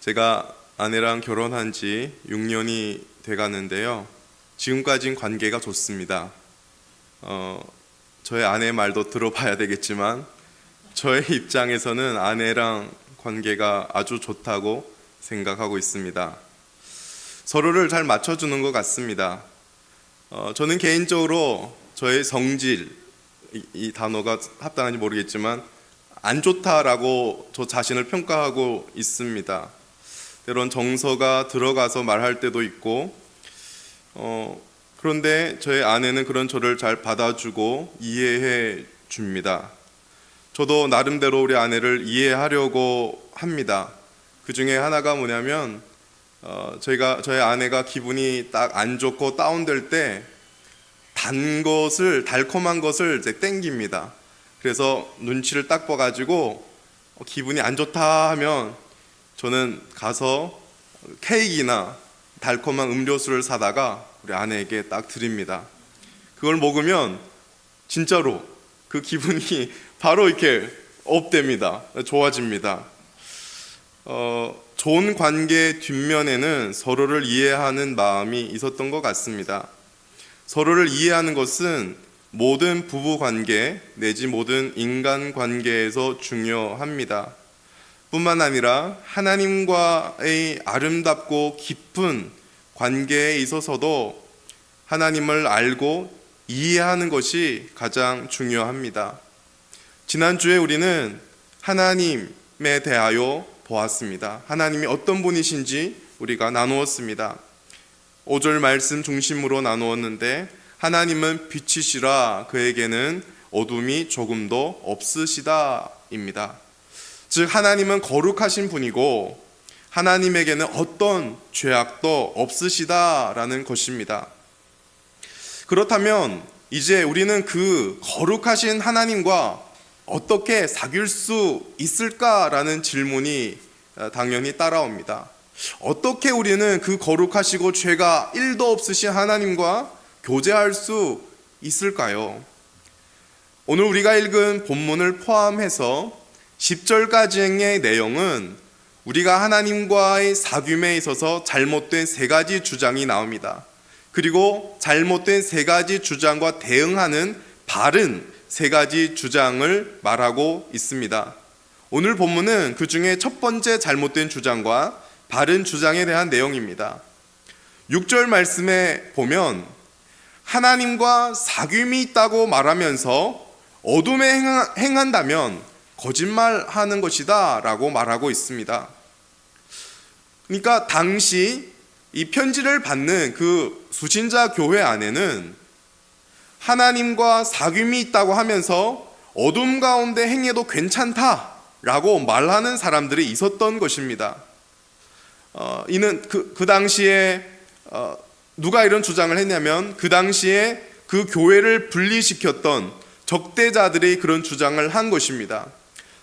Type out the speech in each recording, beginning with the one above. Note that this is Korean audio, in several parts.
제가 아내랑 결혼한 지 6년이 돼가는데요. 지금까지는 관계가 좋습니다. 저의 아내 말도 들어봐야 되겠지만 저의 입장에서는 아내랑 관계가 아주 좋다고 생각하고 있습니다. 서로를 잘 맞춰주는 것 같습니다. 저는 개인적으로 저의 성질, 이 단어가 합당한지 모르겠지만 안 좋다라고 저 자신을 평가하고 있습니다. 때론 정서가 들어가서 말할 때도 있고 그런데 저의 아내는 그런 저를 잘 받아주고 이해해 줍니다. 저도 나름대로 우리 아내를 이해하려고 합니다. 그 중에 하나가 뭐냐면 저희 아내가 기분이 딱 안 좋고 다운될 때 달콤한 것을 이제 땡깁니다. 그래서 눈치를 딱 봐가지고 기분이 안 좋다 하면 저는 가서 케이크나 달콤한 음료수를 사다가 우리 아내에게 딱 드립니다. 그걸 먹으면 진짜로 그 기분이 바로 이렇게 업됩니다. 좋아집니다. 좋은 관계 뒷면에는 서로를 이해하는 마음이 있었던 것 같습니다. 서로를 이해하는 것은 모든 부부 관계 내지 모든 인간 관계에서 중요합니다. 뿐만 아니라 하나님과의 아름답고 깊은 관계에 있어서도 하나님을 알고 이해하는 것이 가장 중요합니다. 지난주에 우리는 하나님에 대하여 보았습니다. 하나님이 어떤 분이신지 우리가 나누었습니다. 5절 말씀 중심으로 나누었는데 하나님은 빛이시라 그에게는 어둠이 조금도 없으시다입니다. 즉 하나님은 거룩하신 분이고 하나님에게는 어떤 죄악도 없으시다라는 것입니다. 그렇다면 이제 우리는 그 거룩하신 하나님과 어떻게 사귈 수 있을까라는 질문이 당연히 따라옵니다. 어떻게 우리는 그 거룩하시고 죄가 1도 없으신 하나님과 교제할 수 있을까요? 오늘 우리가 읽은 본문을 포함해서 10절까지의 내용은 우리가 하나님과의 사귐에 있어서 잘못된 3가지 주장이 나옵니다. 그리고 잘못된 3가지 주장과 대응하는 바른 3가지 주장을 말하고 있습니다. 오늘 본문은 그 중에 첫 번째 잘못된 주장과 바른 주장에 대한 내용입니다. 6절 말씀에 보면 하나님과 사귐이 있다고 말하면서 어둠에 행한다면 거짓말하는 것이다 라고 말하고 있습니다. 그러니까 당시 이 편지를 받는 그 수신자 교회 안에는 하나님과 사귐이 있다고 하면서 어둠 가운데 행해도 괜찮다라고 말하는 사람들이 있었던 것입니다. 이는 그 당시에 누가 이런 주장을 했냐면 그 당시에 그 교회를 분리시켰던 적대자들이 그런 주장을 한 것입니다.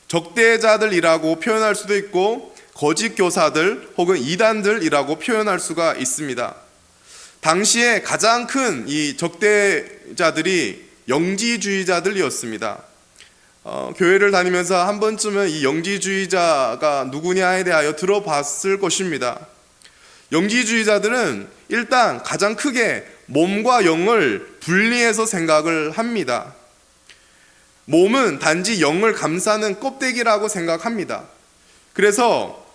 적대자들이라고 표현할 수도 있고 거짓 교사들 혹은 이단들이라고 표현할 수가 있습니다. 당시에 가장 큰 이 적대자들이 영지주의자들이었습니다. 교회를 다니면서 한 번쯤은 이 영지주의자가 누구냐에 대하여 들어봤을 것입니다. 영지주의자들은 일단 가장 크게 몸과 영을 분리해서 생각을 합니다. 몸은 단지 영을 감싸는 껍데기라고 생각합니다. 그래서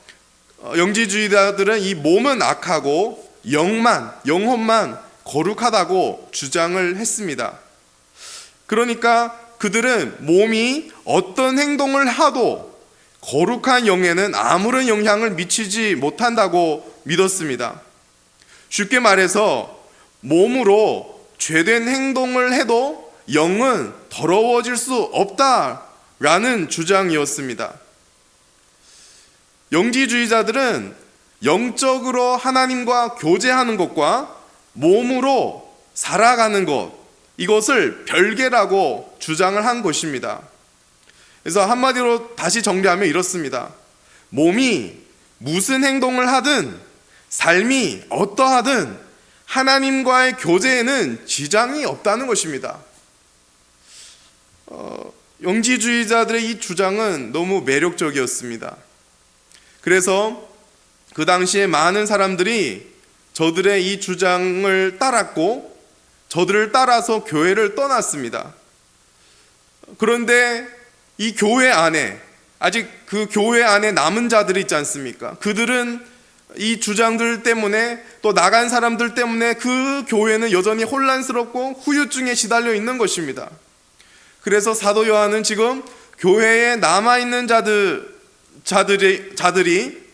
영지주의자들은 이 몸은 악하고 영혼만 거룩하다고 주장을 했습니다. 그러니까 그들은 몸이 어떤 행동을 하도 거룩한 영에는 아무런 영향을 미치지 못한다고 믿었습니다. 쉽게 말해서 몸으로 죄된 행동을 해도 영은 더러워질 수 없다라는 주장이었습니다. 영지주의자들은 영적으로 하나님과 교제하는 것과 몸으로 살아가는 것, 이것을 별개라고 주장을 한 것입니다. 그래서 한마디로 다시 정리하면 이렇습니다. 몸이 무슨 행동을 하든 삶이 어떠하든 하나님과의 교제에는 지장이 없다는 것입니다. 영지주의자들의 이 주장은 너무 매력적이었습니다. 그래서 그 당시에 많은 사람들이 저들의 이 주장을 따랐고 저들을 따라서 교회를 떠났습니다. 그런데 이 교회 안에 아직 그 교회 안에 남은 자들이 있지 않습니까? 그들은 이 주장들 때문에 또 나간 사람들 때문에 그 교회는 여전히 혼란스럽고 후유증에 시달려 있는 것입니다. 그래서 사도 요한은 지금 교회에 남아있는 자들이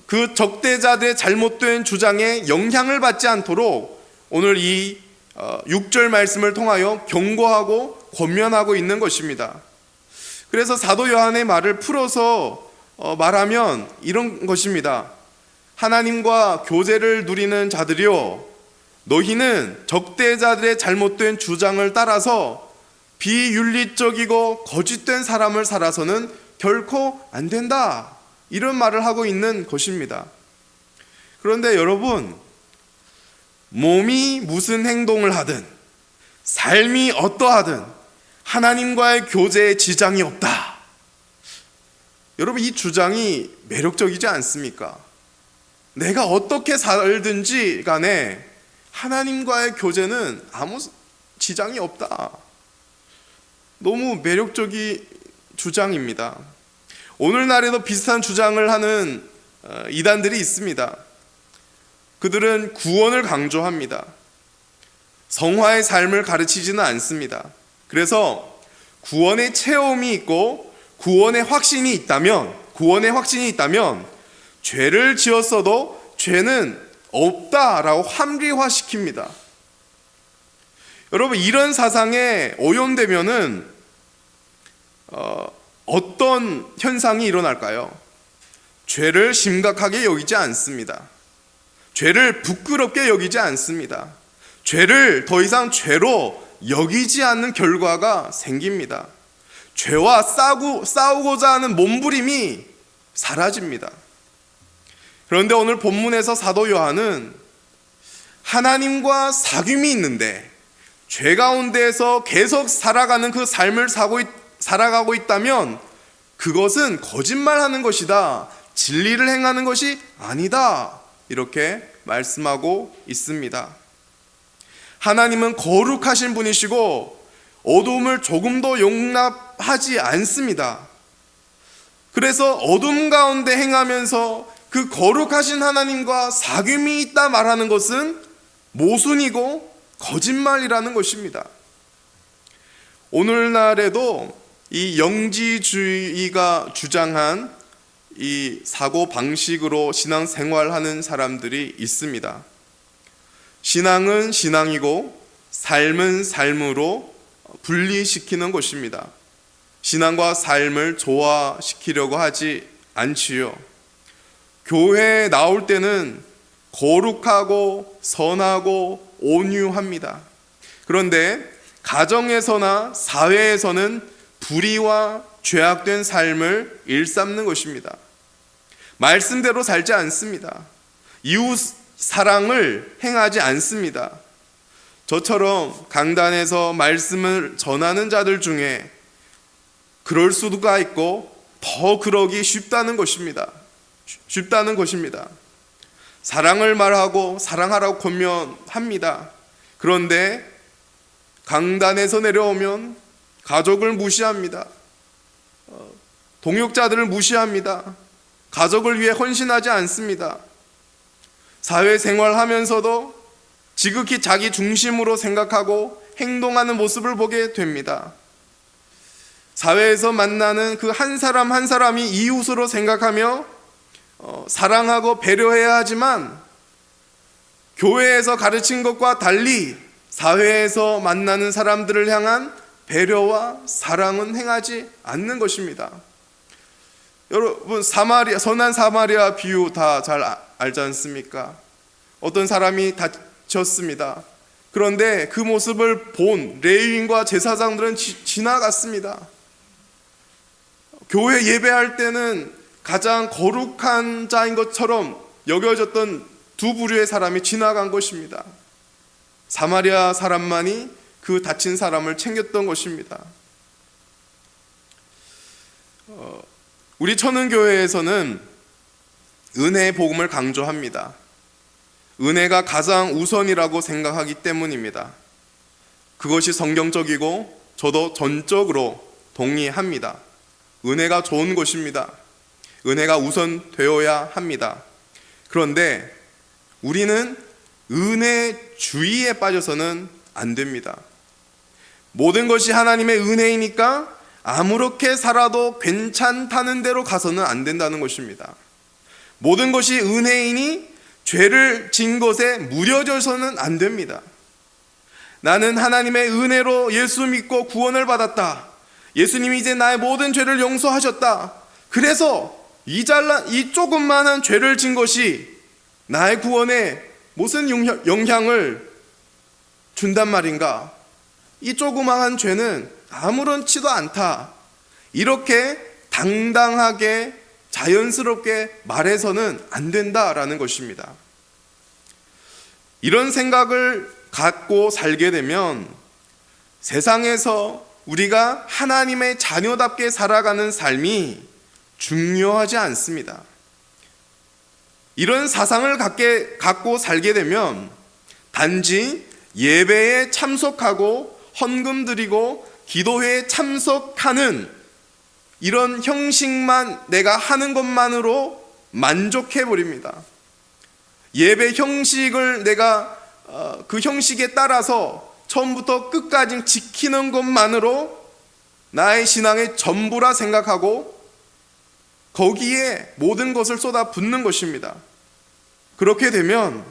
그 적대자들의 잘못된 주장에 영향을 받지 않도록 오늘 이 6절 말씀을 통하여 경고하고 권면하고 있는 것입니다. 그래서 사도 요한의 말을 풀어서 말하면 이런 것입니다. 하나님과 교제를 누리는 자들이여, 너희는 적대자들의 잘못된 주장을 따라서 비윤리적이고 거짓된 사람을 살아서는 결코 안 된다, 이런 말을 하고 있는 것입니다. 그런데 여러분, 몸이 무슨 행동을 하든 삶이 어떠하든 하나님과의 교제에 지장이 없다. 여러분, 이 주장이 매력적이지 않습니까? 내가 어떻게 살든지 간에 하나님과의 교제는 아무 지장이 없다. 너무 매력적인 주장입니다. 오늘날에도 비슷한 주장을 하는 이단들이 있습니다. 그들은 구원을 강조합니다. 성화의 삶을 가르치지는 않습니다. 그래서 구원의 체험이 있고 구원의 확신이 있다면 죄를 지었어도 죄는 없다라고 합리화시킵니다. 여러분, 이런 사상에 오염되면은 어떤 현상이 일어날까요? 죄를 심각하게 여기지 않습니다. 죄를 부끄럽게 여기지 않습니다. 죄를 더 이상 죄로 여기지 않는 결과가 생깁니다. 죄와 싸우고자 하는 몸부림이 사라집니다. 그런데 오늘 본문에서 사도 요한은 하나님과 사귐이 있는데 죄 가운데에서 계속 살아가는 그 삶을 살아가고 있다면 그것은 거짓말하는 것이다, 진리를 행하는 것이 아니다, 이렇게 말씀하고 있습니다. 하나님은 거룩하신 분이시고 어둠을 조금도 용납하지 않습니다. 그래서 어둠 가운데 행하면서 그 거룩하신 하나님과 사귐이 있다 말하는 것은 모순이고 거짓말이라는 것입니다. 오늘날에도 이 영지주의가 주장한 이 사고 방식으로 신앙생활하는 사람들이 있습니다. 신앙은 신앙이고 삶은 삶으로 분리시키는 것입니다. 신앙과 삶을 조화시키려고 하지 않지요. 교회에 나올 때는 거룩하고 선하고 온유합니다. 그런데 가정에서나 사회에서는 불의와 죄악된 삶을 일삼는 것입니다. 말씀대로 살지 않습니다. 이웃 사랑을 행하지 않습니다. 저처럼 강단에서 말씀을 전하는 자들 중에 그럴 수가 있고 더 그러기 쉽다는 것입니다. 사랑을 말하고 사랑하라고 권면합니다. 그런데 강단에서 내려오면 가족을 무시합니다. 동역자들을 무시합니다. 가족을 위해 헌신하지 않습니다. 사회생활하면서도 지극히 자기 중심으로 생각하고 행동하는 모습을 보게 됩니다. 사회에서 만나는 그 한 사람 한 사람이 이웃으로 생각하며 사랑하고 배려해야 하지만 교회에서 가르친 것과 달리 사회에서 만나는 사람들을 향한 배려와 사랑은 행하지 않는 것입니다. 여러분, 선한 사마리아 비유 다 잘 알지 않습니까? 어떤 사람이 다쳤습니다. 그런데 그 모습을 본 레위인과 제사장들은 지나갔습니다. 교회 예배할 때는 가장 거룩한 자인 것처럼 여겨졌던 두 부류의 사람이 지나간 것입니다. 사마리아 사람만이 그 다친 사람을 챙겼던 것입니다. 우리 천은교회에서는 은혜의 복음을 강조합니다. 은혜가 가장 우선이라고 생각하기 때문입니다. 그것이 성경적이고 저도 전적으로 동의합니다. 은혜가 좋은 것입니다. 은혜가 우선되어야 합니다. 그런데 우리는 은혜주의에 빠져서는 안 됩니다. 모든 것이 하나님의 은혜이니까 아무렇게 살아도 괜찮다는 대로 가서는 안 된다는 것입니다. 모든 것이 은혜이니 죄를 진 것에 무뎌져서는 안 됩니다. 나는 하나님의 은혜로 예수 믿고 구원을 받았다. 예수님이 이제 나의 모든 죄를 용서하셨다. 그래서 이 조금만한 죄를 진 것이 나의 구원에 무슨 영향을 준단 말인가? 이 조그마한 죄는 아무렇지도 않다. 이렇게 당당하게 자연스럽게 말해서는 안 된다라는 것입니다. 이런 생각을 갖고 살게 되면 세상에서 우리가 하나님의 자녀답게 살아가는 삶이 중요하지 않습니다. 이런 사상을 갖고 살게 되면 단지 예배에 참석하고 헌금 드리고 기도회에 참석하는 이런 형식만 내가 하는 것만으로 만족해 버립니다. 예배 형식을 내가 그 형식에 따라서 처음부터 끝까지 지키는 것만으로 나의 신앙의 전부라 생각하고 거기에 모든 것을 쏟아붓는 것입니다. 그렇게 되면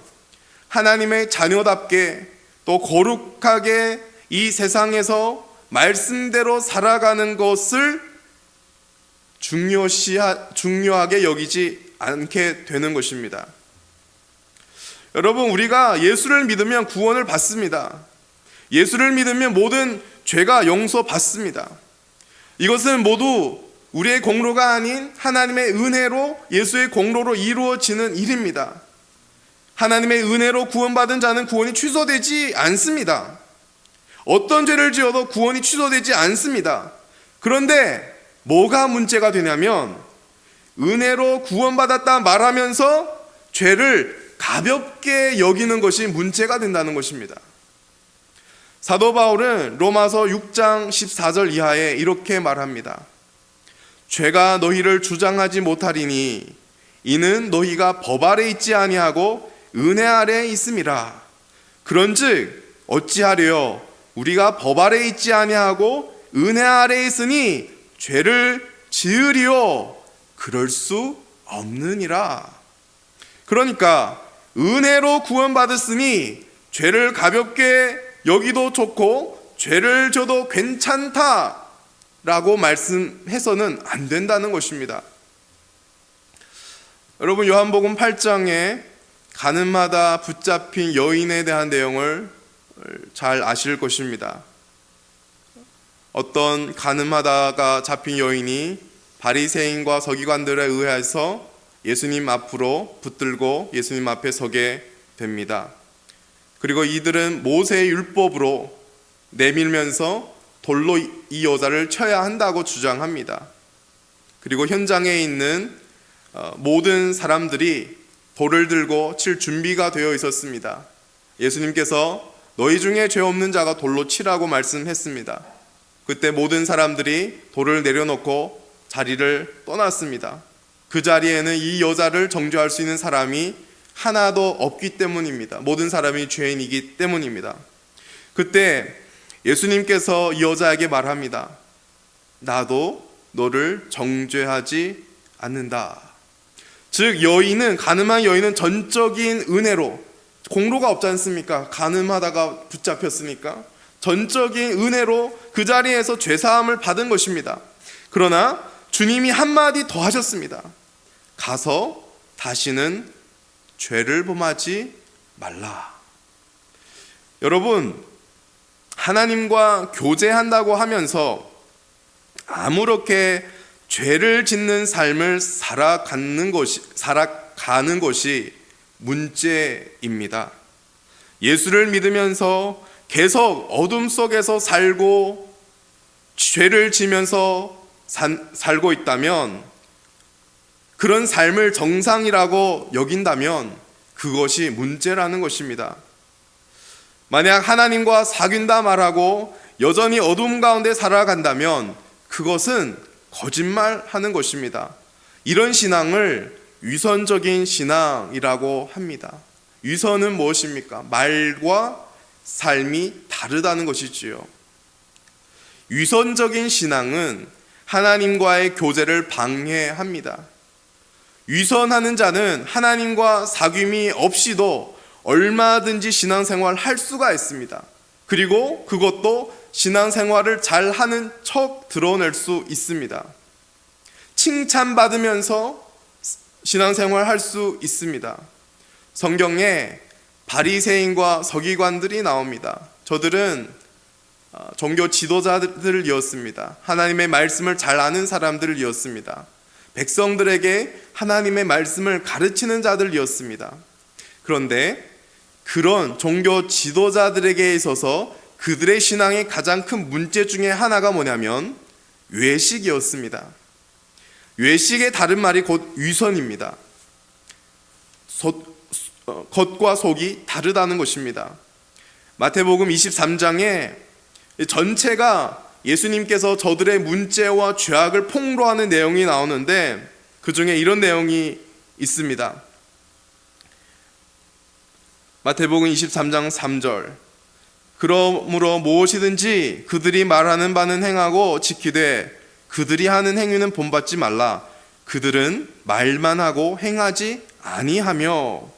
하나님의 자녀답게 또 거룩하게 이 세상에서 말씀대로 살아가는 것을 중요하게 여기지 않게 되는 것입니다. 여러분, 우리가 예수를 믿으면 구원을 받습니다. 예수를 믿으면 모든 죄가 용서받습니다. 이것은 모두 우리의 공로가 아닌 하나님의 은혜로 예수의 공로로 이루어지는 일입니다. 하나님의 은혜로 구원받은 자는 구원이 취소되지 않습니다. 어떤 죄를 지어도 구원이 취소되지 않습니다. 그런데 뭐가 문제가 되냐면 은혜로 구원받았다 말하면서 죄를 가볍게 여기는 것이 문제가 된다는 것입니다. 사도 바울은 로마서 6장 14절 이하에 이렇게 말합니다. 죄가 너희를 주장하지 못하리니 이는 너희가 법 아래 있지 아니하고 은혜 아래 있음이라. 그런즉 어찌하려 우리가 법 아래 있지 아니하고 은혜 아래 있으니 죄를 지으리요 그럴 수 없느니라. 그러니까 은혜로 구원받았으니 죄를 가볍게 여기도 좋고 죄를 져도 괜찮다라고 말씀해서는 안 된다는 것입니다. 여러분, 요한복음 8장에 가늠하다 붙잡힌 여인에 대한 내용을 잘 아실 것입니다. 어떤 가늠하다가 잡힌 여인이 바리새인과 서기관들에 의해서 예수님 앞으로 붙들고 예수님 앞에 서게 됩니다. 그리고 이들은 모세의 율법으로 내밀면서 돌로 이 여자를 쳐야 한다고 주장합니다. 그리고 현장에 있는 모든 사람들이 돌을 들고 칠 준비가 되어 있었습니다. 예수님께서 너희 중에 죄 없는 자가 돌로 치라고 말씀했습니다. 그때 모든 사람들이 돌을 내려놓고 자리를 떠났습니다. 그 자리에는 이 여자를 정죄할 수 있는 사람이 하나도 없기 때문입니다. 모든 사람이 죄인이기 때문입니다. 그때 예수님께서 이 여자에게 말합니다. 나도 너를 정죄하지 않는다. 즉 가늠한 여인은 전적인 은혜로, 공로가 없지 않습니까? 가늠하다가 붙잡혔으니까 전적인 은혜로 그 자리에서 죄사함을 받은 것입니다. 그러나 주님이 한마디 더 하셨습니다. 가서 다시는 죄를 범하지 말라. 여러분, 하나님과 교제한다고 하면서 아무렇게 죄를 짓는 삶을 살아가는 것이 문제입니다. 예수를 믿으면서 계속 어둠 속에서 살고 죄를 지면서 살고 있다면 그런 삶을 정상이라고 여긴다면 그것이 문제라는 것입니다. 만약 하나님과 사귄다 말하고 여전히 어둠 가운데 살아간다면 그것은 거짓말하는 것입니다. 이런 신앙을 위선적인 신앙이라고 합니다. 위선은 무엇입니까? 말과 삶이 다르다는 것이지요. 위선적인 신앙은 하나님과의 교제를 방해합니다. 위선하는 자는 하나님과 사귐이 없이도 얼마든지 신앙생활을 할 수가 있습니다. 그리고 그것도 신앙생활을 잘하는 척 드러낼 수 있습니다. 칭찬받으면서 신앙생활을 할 수 있습니다. 성경에 바리새인과 서기관들이 나옵니다. 저들은 종교 지도자들이었습니다. 하나님의 말씀을 잘 아는 사람들이었습니다. 백성들에게 하나님의 말씀을 가르치는 자들이었습니다. 그런데 그런 종교 지도자들에게 있어서 그들의 신앙의 가장 큰 문제 중에 하나가 뭐냐면 외식이었습니다. 외식의 다른 말이 곧 위선입니다. 겉과 속이 다르다는 것입니다. 마태복음 23장에 전체가 예수님께서 저들의 문제와 죄악을 폭로하는 내용이 나오는데 그 중에 이런 내용이 있습니다. 마태복음 23장 3절 그러므로 무엇이든지 그들이 말하는 바는 행하고 지키되 그들이 하는 행위는 본받지 말라. 그들은 말만 하고 행하지 아니하며.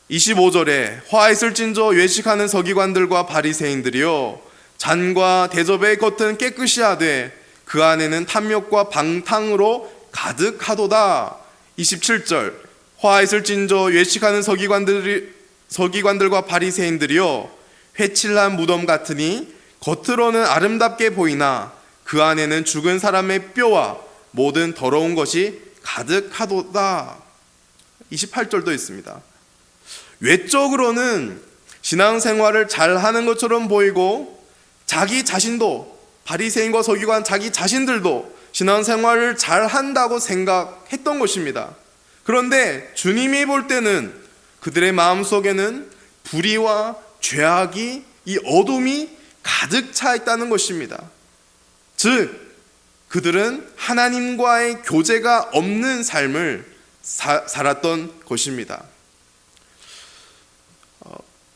25절에 화 있을진저 외식하는 서기관들과 바리새인들이요 잔과 대접의 겉은 깨끗이 하되 그 안에는 탐욕과 방탕으로 가득하도다. 27절 화 있을진저 외식하는 서기관들과 바리새인들이요 회칠한 무덤 같으니 겉으로는 아름답게 보이나 그 안에는 죽은 사람의 뼈와 모든 더러운 것이 가득하도다. 28절도 있습니다. 외적으로는 신앙생활을 잘하는 것처럼 보이고 자기 자신도 바리새인과 서기관 자기 자신들도 신앙생활을 잘한다고 생각했던 것입니다. 그런데 주님이 볼 때는 그들의 마음속에는 불의와 죄악이 이 어둠이 가득 차 있다는 것입니다. 즉 그들은 하나님과의 교제가 없는 삶을 살았던 것입니다.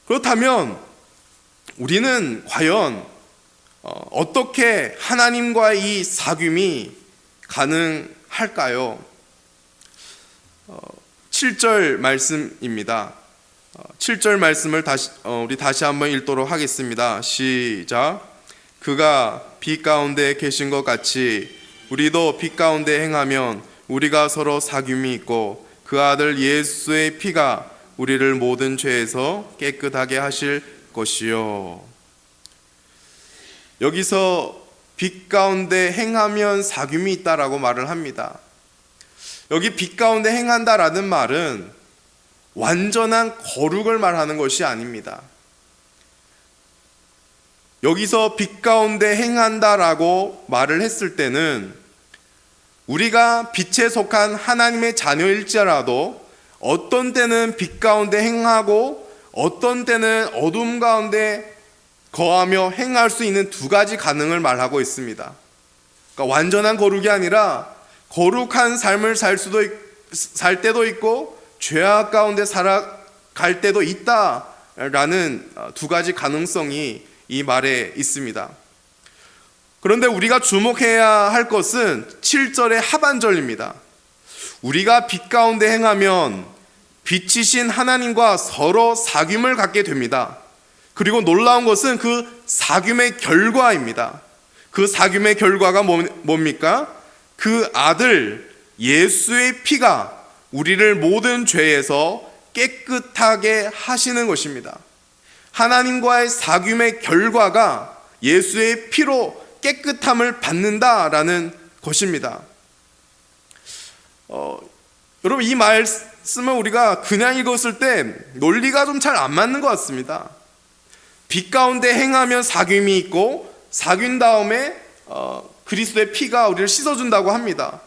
그렇다면 우리는 과연 어떻게 하나님과의 이 사귐이 가능할까요? 7절 말씀입니다. 7절 말씀을 우리 다시 한번 읽도록 하겠습니다. 시작. 그가 빛 가운데 계신 것 같이 우리도 빛 가운데 행하면 우리가 서로 사귐이 있고 그 아들 예수의 피가 우리를 모든 죄에서 깨끗하게 하실 것이요. 여기서 빛 가운데 행하면 사귐이 있다라고 말을 합니다. 여기 빛 가운데 행한다라는 말은 완전한 거룩을 말하는 것이 아닙니다. 여기서 빛 가운데 행한다라고 말을 했을 때는 우리가 빛에 속한 하나님의 자녀일지라도 어떤 때는 빛 가운데 행하고 어떤 때는 어둠 가운데 거하며 행할 수 있는 두 가지 가능을 말하고 있습니다. 그러니까 완전한 거룩이 아니라 거룩한 삶을 살 때도 있고 죄악 가운데 살아갈 때도 있다라는 두 가지 가능성이 이 말에 있습니다. 그런데 우리가 주목해야 할 것은 7절의 하반절입니다. 우리가 빛 가운데 행하면 빛이신 하나님과 서로 사귐을 갖게 됩니다. 그리고 놀라운 것은 그 사귐의 결과입니다. 그 사귐의 결과가 뭡니까? 그 아들 예수의 피가 우리를 모든 죄에서 깨끗하게 하시는 것입니다. 하나님과의 사귐의 결과가 예수의 피로 깨끗함을 받는다라는 것입니다. 여러분 이 말씀을 우리가 그냥 읽었을 때 논리가 좀 잘 안 맞는 것 같습니다. 빛 가운데 행하면 사귐이 있고 사귐 다음에 그리스도의 피가 우리를 씻어준다고 합니다.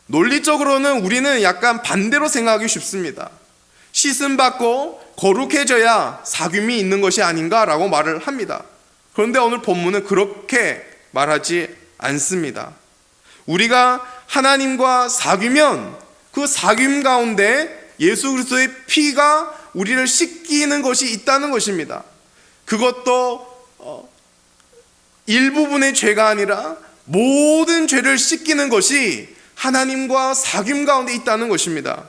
논리적으로는 우리는 약간 반대로 생각하기 쉽습니다. 씻음 받고 거룩해져야 사귐이 있는 것이 아닌가라고 말을 합니다. 그런데 오늘 본문은 그렇게 말하지 않습니다. 우리가 하나님과 사귀면 그 사귐 가운데 예수 그리스도의 피가 우리를 씻기는 것이 있다는 것입니다. 그것도 일부분의 죄가 아니라 모든 죄를 씻기는 것이 하나님과 사귐 가운데 있다는 것입니다.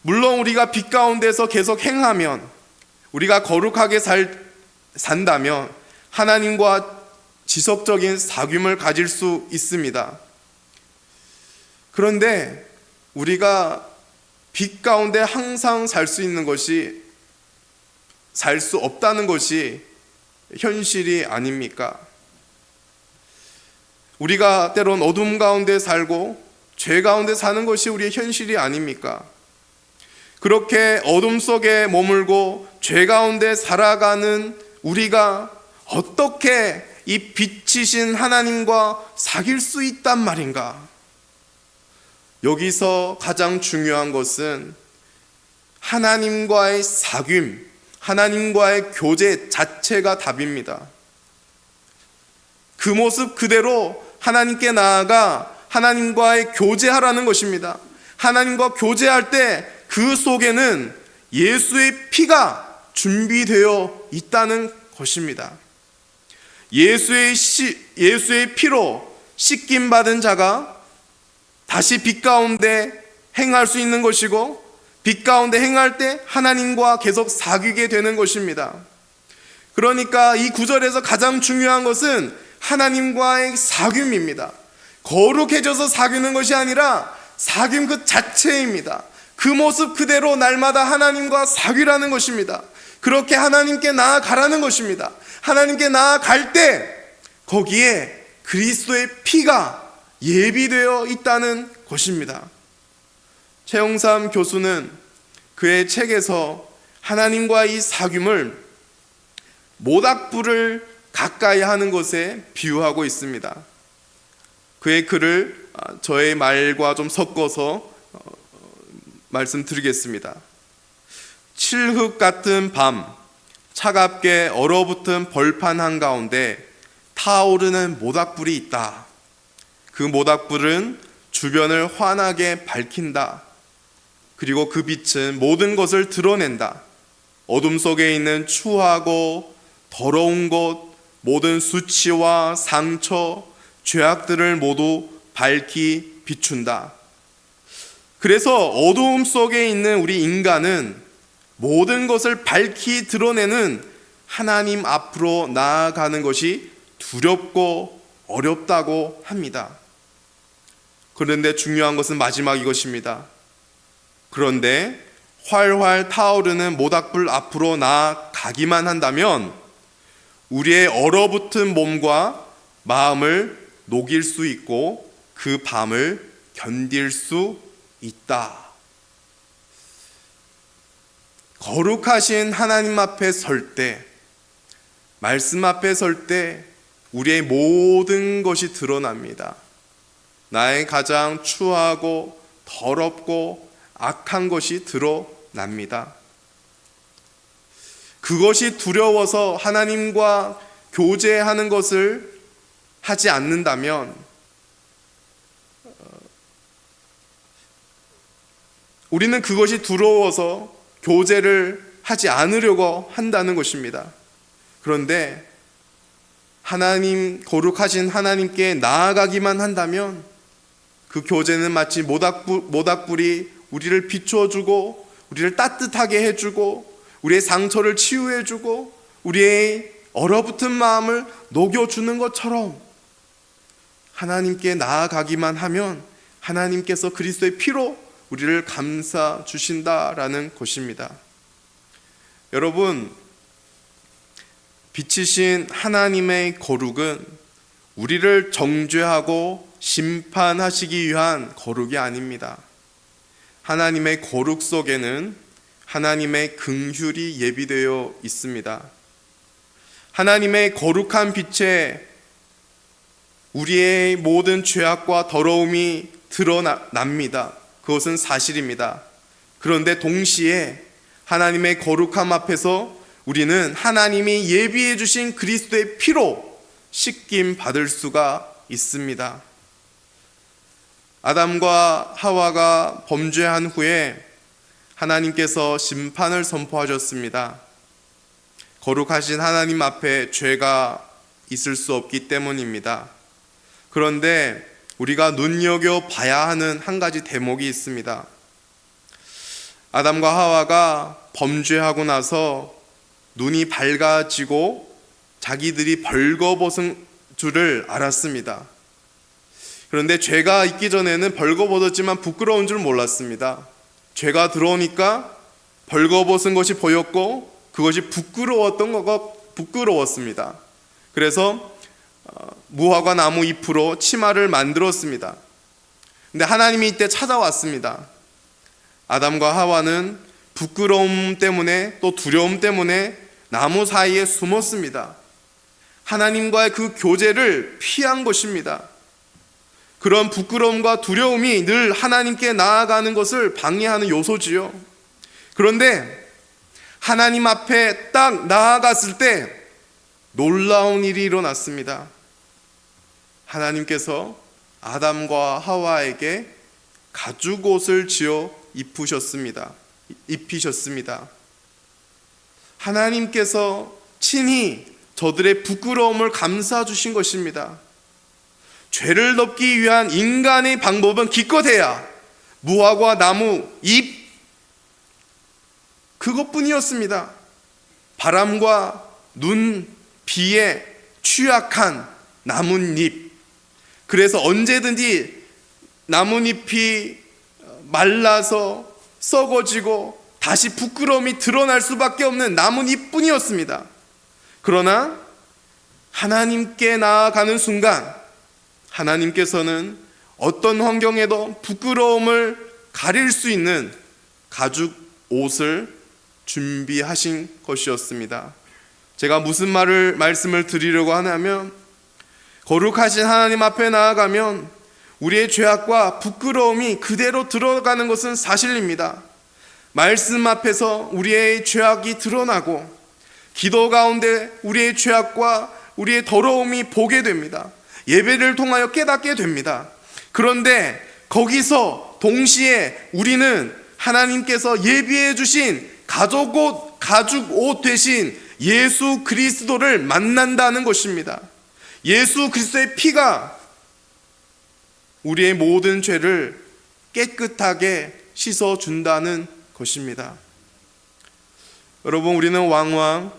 물론 우리가 빛 가운데서 계속 행하면, 우리가 거룩하게 산다면 하나님과 지속적인 사귐을 가질 수 있습니다. 그런데 우리가 빛 가운데 항상 살 수 있는 것이, 살 수 없다는 것이 현실이 아닙니까? 우리가 때론 어둠 가운데 살고 죄 가운데 사는 것이 우리의 현실이 아닙니까? 그렇게 어둠 속에 머물고 죄 가운데 살아가는 우리가 어떻게 이 빛이신 하나님과 사귈 수 있단 말인가? 여기서 가장 중요한 것은 하나님과의 사귐, 하나님과의 교제 자체가 답입니다. 그 모습 그대로 하나님께 나아가 하나님과의 교제하라는 것입니다. 하나님과 교제할 때 그 속에는 예수의 피가 준비되어 있다는 것입니다. 예수의 피로 씻김 받은 자가 다시 빛 가운데 행할 수 있는 것이고, 빛 가운데 행할 때 하나님과 계속 사귀게 되는 것입니다. 그러니까 이 구절에서 가장 중요한 것은 하나님과의 사귐입니다. 거룩해져서 사귀는 것이 아니라 사귐 그 자체입니다. 그 모습 그대로 날마다 하나님과 사귀라는 것입니다. 그렇게 하나님께 나아가라는 것입니다. 하나님께 나아갈 때 거기에 그리스도의 피가 예비되어 있다는 것입니다. 최영삼 교수는 그의 책에서 하나님과 이 사귐을 모닥불을 가까이 하는 것에 비유하고 있습니다. 그의 글을 저의 말과 좀 섞어서 말씀드리겠습니다. 칠흑 같은 밤, 차갑게 얼어붙은 벌판 한가운데 타오르는 모닥불이 있다. 그 모닥불은 주변을 환하게 밝힌다. 그리고 그 빛은 모든 것을 드러낸다. 어둠 속에 있는 추하고 더러운 곳, 모든 수치와 상처, 죄악들을 모두 밝히 비춘다. 그래서 어두움 속에 있는 우리 인간은 모든 것을 밝히 드러내는 하나님 앞으로 나아가는 것이 두렵고 어렵다고 합니다. 그런데 중요한 것은 마지막 이것입니다. 그런데 활활 타오르는 모닥불 앞으로 나아가기만 한다면 우리의 얼어붙은 몸과 마음을 녹일 수 있고 그 밤을 견딜 수 있다. 거룩하신 하나님 앞에 설 때, 말씀 앞에 설 때 우리의 모든 것이 드러납니다. 나의 가장 추하고 더럽고 악한 것이 드러납니다. 그것이 두려워서 하나님과 교제하는 것을 하지 않는다면 우리는 그것이 두려워서 교제를 하지 않으려고 한다는 것입니다. 그런데 하나님, 거룩하신 하나님께 나아가기만 한다면 그 교제는 마치 모닥불이 우리를 비추어주고 우리를 따뜻하게 해주고 우리의 상처를 치유해주고 우리의 얼어붙은 마음을 녹여주는 것처럼 하나님께 나아가기만 하면 하나님께서 그리스도의 피로 우리를 감싸 주신다라는 것입니다. 여러분, 빛이신 하나님의 거룩은 우리를 정죄하고 심판하시기 위한 거룩이 아닙니다. 하나님의 거룩 속에는 하나님의 긍휼이 예비되어 있습니다. 하나님의 거룩한 빛에 우리의 모든 죄악과 더러움이 드러납니다. 그것은 사실입니다. 그런데 동시에 하나님의 거룩함 앞에서 우리는 하나님이 예비해 주신 그리스도의 피로 씻김 받을 수가 있습니다. 아담과 하와가 범죄한 후에 하나님께서 심판을 선포하셨습니다. 거룩하신 하나님 앞에 죄가 있을 수 없기 때문입니다. 그런데 우리가 눈여겨봐야 하는 한 가지 대목이 있습니다. 아담과 하와가 범죄하고 나서 눈이 밝아지고 자기들이 벌거벗은 줄을 알았습니다. 그런데 죄가 있기 전에는 벌거벗었지만 부끄러운 줄 몰랐습니다. 죄가 들어오니까 벌거벗은 것이 보였고 그것이 부끄러웠습니다. 그래서 무화과 나무 잎으로 치마를 만들었습니다. 근데 하나님이 이때 찾아왔습니다. 아담과 하와는 부끄러움 때문에 또 두려움 때문에 나무 사이에 숨었습니다. 하나님과의 그 교제를 피한 것입니다. 그런 부끄러움과 두려움이 늘 하나님께 나아가는 것을 방해하는 요소지요. 그런데 하나님 앞에 딱 나아갔을 때 놀라운 일이 일어났습니다. 하나님께서 아담과 하와에게 가죽옷을 지어 입히셨습니다. 하나님께서 친히 저들의 부끄러움을 감싸 주신 것입니다. 죄를 덮기 위한 인간의 방법은 기껏해야 무화과 나무 잎 그것뿐이었습니다. 바람과 눈, 비에 취약한 나뭇잎. 그래서 언제든지 나뭇잎이 말라서 썩어지고 다시 부끄러움이 드러날 수밖에 없는 나뭇잎뿐이었습니다. 그러나 하나님께 나아가는 순간 하나님께서는 어떤 환경에도 부끄러움을 가릴 수 있는 가죽 옷을 준비하신 것이었습니다. 제가 무슨 말씀을 드리려고 하냐면 거룩하신 하나님 앞에 나아가면 우리의 죄악과 부끄러움이 그대로 들어가는 것은 사실입니다. 말씀 앞에서 우리의 죄악이 드러나고 기도 가운데 우리의 죄악과 우리의 더러움이 보게 됩니다. 예배를 통하여 깨닫게 됩니다. 그런데 거기서 동시에 우리는 하나님께서 예비해 주신 가죽 옷 대신 예수 그리스도를 만난다는 것입니다. 예수 그리스도의 피가 우리의 모든 죄를 깨끗하게 씻어준다는 것입니다. 여러분, 우리는 왕왕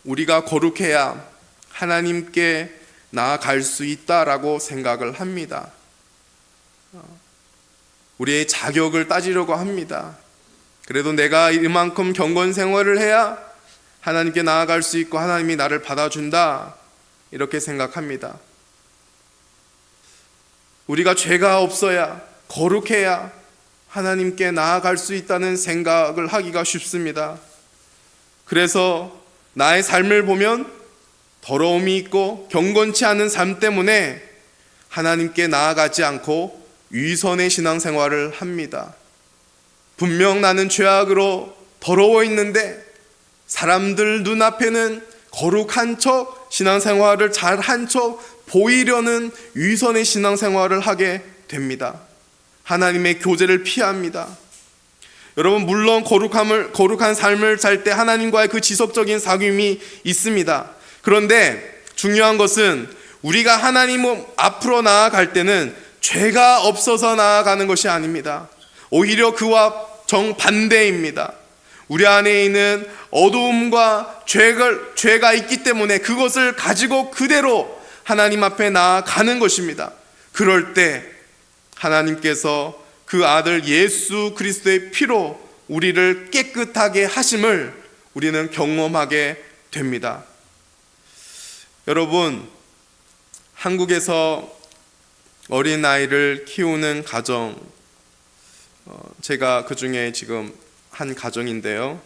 우리가 거룩해야 하나님께 나아갈 수 있다라고 생각을 합니다. 우리의 자격을 따지려고 합니다. 그래도 내가 이만큼 경건 생활을 해야 하나님께 나아갈 수 있고 하나님이 나를 받아준다 이렇게 생각합니다. 우리가 죄가 없어야 거룩해야 하나님께 나아갈 수 있다는 생각을 하기가 쉽습니다. 그래서 나의 삶을 보면 더러움이 있고 경건치 않은 삶 때문에 하나님께 나아가지 않고 위선의 신앙생활을 합니다. 분명 나는 죄악으로 더러워 있는데 사람들 눈앞에는 거룩한 척 신앙생활을 잘한 척 보이려는 위선의 신앙생활을 하게 됩니다. 하나님의 교제를 피합니다. 여러분, 물론 거룩한 삶을 살 때 하나님과의 그 지속적인 사귐이 있습니다. 그런데 중요한 것은 우리가 하나님 앞으로 나아갈 때는 죄가 없어서 나아가는 것이 아닙니다. 오히려 그와 정반대입니다. 우리 안에 있는 어두움과 죄가 있기 때문에 그것을 가지고 그대로 하나님 앞에 나아가는 것입니다. 그럴 때 하나님께서 그 아들 예수 그리스도의 피로 우리를 깨끗하게 하심을 우리는 경험하게 됩니다. 여러분, 한국에서 어린아이를 키우는 가정, 제가 그 중에 지금 한 가정인데요.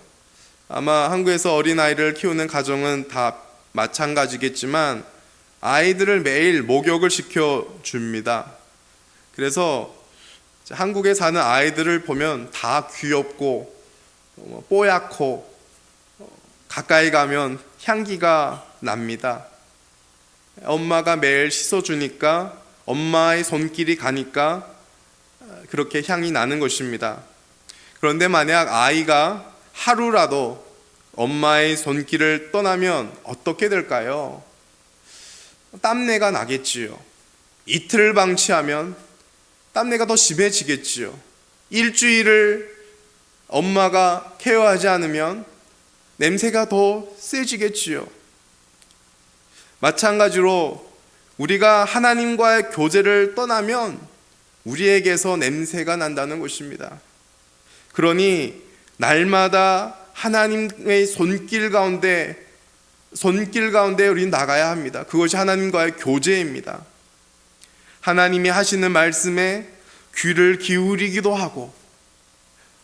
아마 한국에서 어린아이를 키우는 가정은 다 마찬가지겠지만 아이들을 매일 목욕을 시켜줍니다. 그래서 한국에 사는 아이들을 보면 다 귀엽고 뽀얗고 가까이 가면 향기가 납니다. 엄마가 매일 씻어주니까 엄마의 손길이 가니까 그렇게 향이 나는 것입니다. 그런데 만약 아이가 하루라도 엄마의 손길을 떠나면 어떻게 될까요? 땀내가 나겠지요. 이틀을 방치하면 땀내가 더 심해지겠지요. 일주일을 엄마가 케어하지 않으면 냄새가 더 세지겠지요. 마찬가지로 우리가 하나님과의 교제를 떠나면 우리에게서 냄새가 난다는 것입니다. 그러니 날마다 하나님의 손길 가운데 우리는 나가야 합니다. 그것이 하나님과의 교제입니다. 하나님이 하시는 말씀에 귀를 기울이기도 하고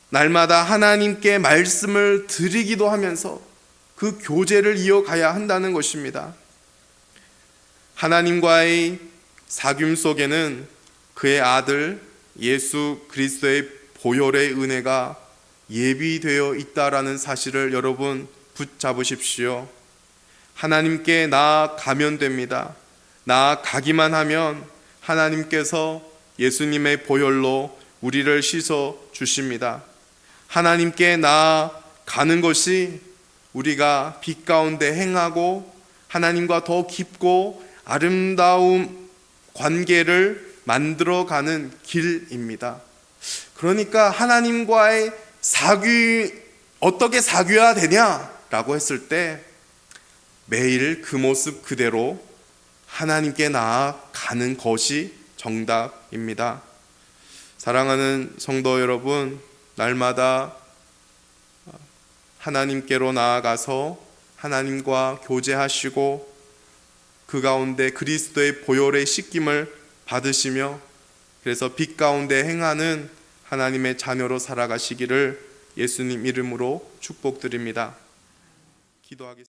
날마다 하나님께 말씀을 드리기도 하면서 그 교제를 이어가야 한다는 것입니다. 하나님과의 사귐 속에는 그의 아들 예수 그리스도의 보혈의 은혜가 예비되어 있다라는 사실을 여러분 붙잡으십시오. 하나님께 나아가면 됩니다. 나아가기만 하면 하나님께서 예수님의 보혈로 우리를 씻어 주십니다. 하나님께 나아가는 것이 우리가 빛 가운데 행하고 하나님과 더 깊고 아름다운 관계를 만들어가는 길입니다. 그러니까 하나님과의 어떻게 사귀어야 되냐라고 했을 때 매일 그 모습 그대로 하나님께 나아가는 것이 정답입니다. 사랑하는 성도 여러분, 날마다 하나님께로 나아가서 하나님과 교제하시고 그 가운데 그리스도의 보혈의 씻김을 받으시며 그래서 빛 가운데 행하는 하나님의 자녀로 살아가시기를 예수님 이름으로 축복드립니다. 기도하겠습니다.